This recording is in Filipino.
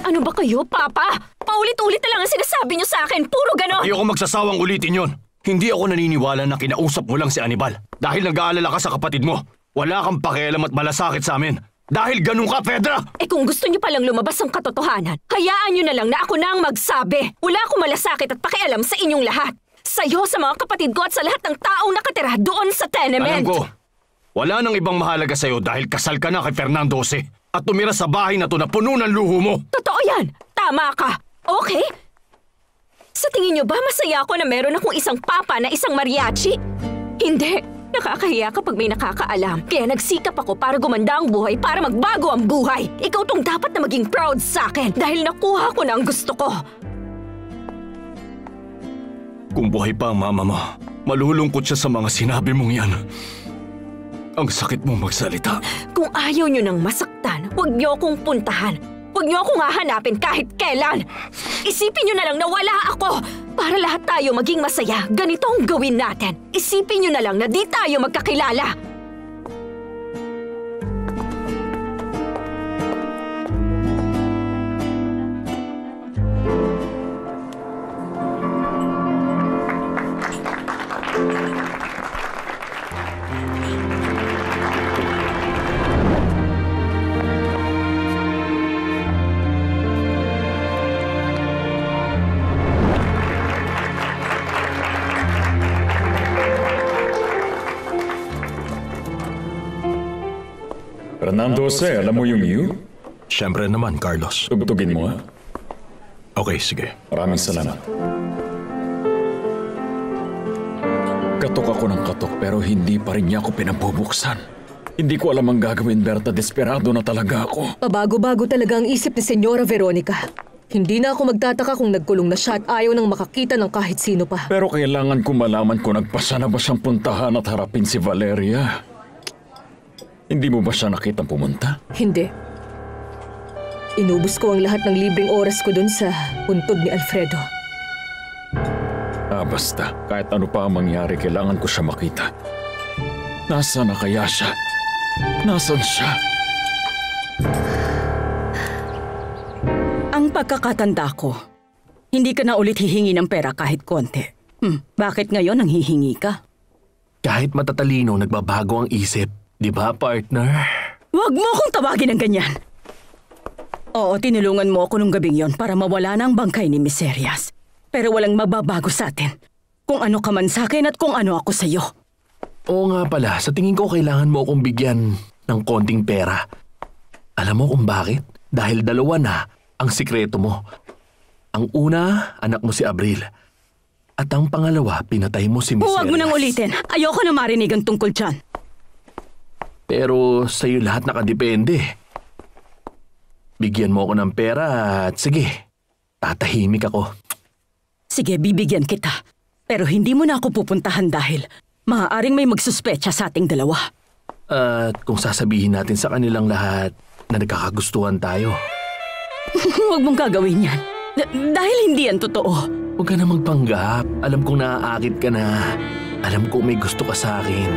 Ano ba kayo, Papa? Paulit-ulit na lang ang sinasabi niyo sa akin. Puro ganon. Hindi ako magsasawang ulitin yon. Hindi ako naniniwala na kinausap mo lang si Anibal. Dahil nag-aalala ka sa kapatid mo. Wala kang pakialam at malasakit sa amin. Dahil ganun ka, Fedra! Kung gusto niyo palang lumabas ang katotohanan, hayaan niyo na lang na ako na ang magsabi. Wala akong malasakit at pakialam sa inyong lahat. Sa'yo, sa mga kapatid ko at sa lahat ng taong nakatira doon sa tenement. Alam ko, wala nang ibang mahalaga sa'yo dahil kasal ka na kay Fernando Jose at tumira sa bahay na to na puno ng luho mo. Totoo yan! Tama ka! Okay? Sa tingin niyo ba masaya ako na meron akong isang papa na isang mariachi? Hindi! Nakakahiya kapag may nakakaalam. Kaya nagsikap ako para gumanda ang buhay, para magbago ang buhay. Ikaw tong dapat na maging proud sa akin dahil nakuha ko na ang gusto ko. Kung buhay pa ang mama mo, malulungkot siya sa mga sinabi mong yan. Ang sakit mong magsalita. Kung ayaw niyo nang masaktan, huwag niyo akong puntahan. Huwag niyo akong hahanapin kahit kailan. Isipin niyo na lang na wala ako. Para lahat tayo maging masaya, ganito ang gawin natin. Isipin niyo na lang na di tayo magkakilala. Fernando Jose, alam mo yung you? Siyempre naman, Carlos. Tugtugin mo, ha? Okay, sige. Maraming salamat. Katok ako ng katok pero hindi pa rin niya ako pinabubuksan. Hindi ko alam ang gagawin, Berta. Desperado na talaga ako. Pabago-bago talaga ang isip ni Senyora Veronica. Hindi na ako magtataka kung nagkulong na siya at ayaw nang makakita ng kahit sino pa. Pero kailangan ko malaman kung nagpasa na ba siyang puntahan at harapin si Valeria. Hindi mo ba siya nakitang pumunta? Hindi. Inubos ko ang lahat ng libreng oras ko dun sa puntod ni Alfredo. Basta. Kahit ano pa ang mangyari, kailangan ko siya makita. Nasaan na kaya siya? Nasaan siya? Ang pagkakatanda ko, hindi ka na ulit hihingi ng pera kahit konti. Bakit ngayon ang hihingi ka? Kahit matatalino, nagbabago ang isip. Di ba, partner? Huwag mo akong tawagin ng ganyan. Oo, tinulungan mo ako nung gabing yon para mawala na ang bangkay ni Miserias. Pero walang mababago sa atin. Kung ano ka man sa akin at kung ano ako sa'yo. Oo nga pala, sa tingin ko kailangan mo akong bigyan ng konting pera. Alam mo kung bakit? Dahil dalawa na ang sikreto mo. Ang una, anak mo si Abril. At ang pangalawa, pinatay mo si Miserias. Huwag mo nang ulitin. Ayoko na marinig ang tungkol dyan. Pero sa'yo lahat nakadepende. Bigyan mo ako ng pera at sige, tatahimik ako. Sige, bibigyan kita. Pero hindi mo na ako pupuntahan dahil maaaring may magsuspecha sa ating dalawa. At kung sasabihin natin sa kanilang lahat na nagkakagustuhan tayo. Huwag mong gagawin yan. Dahil hindi yan totoo. Huwag ka na magpanggap. Alam kong naaakit ka na. Alam kong may gusto ka sa akin.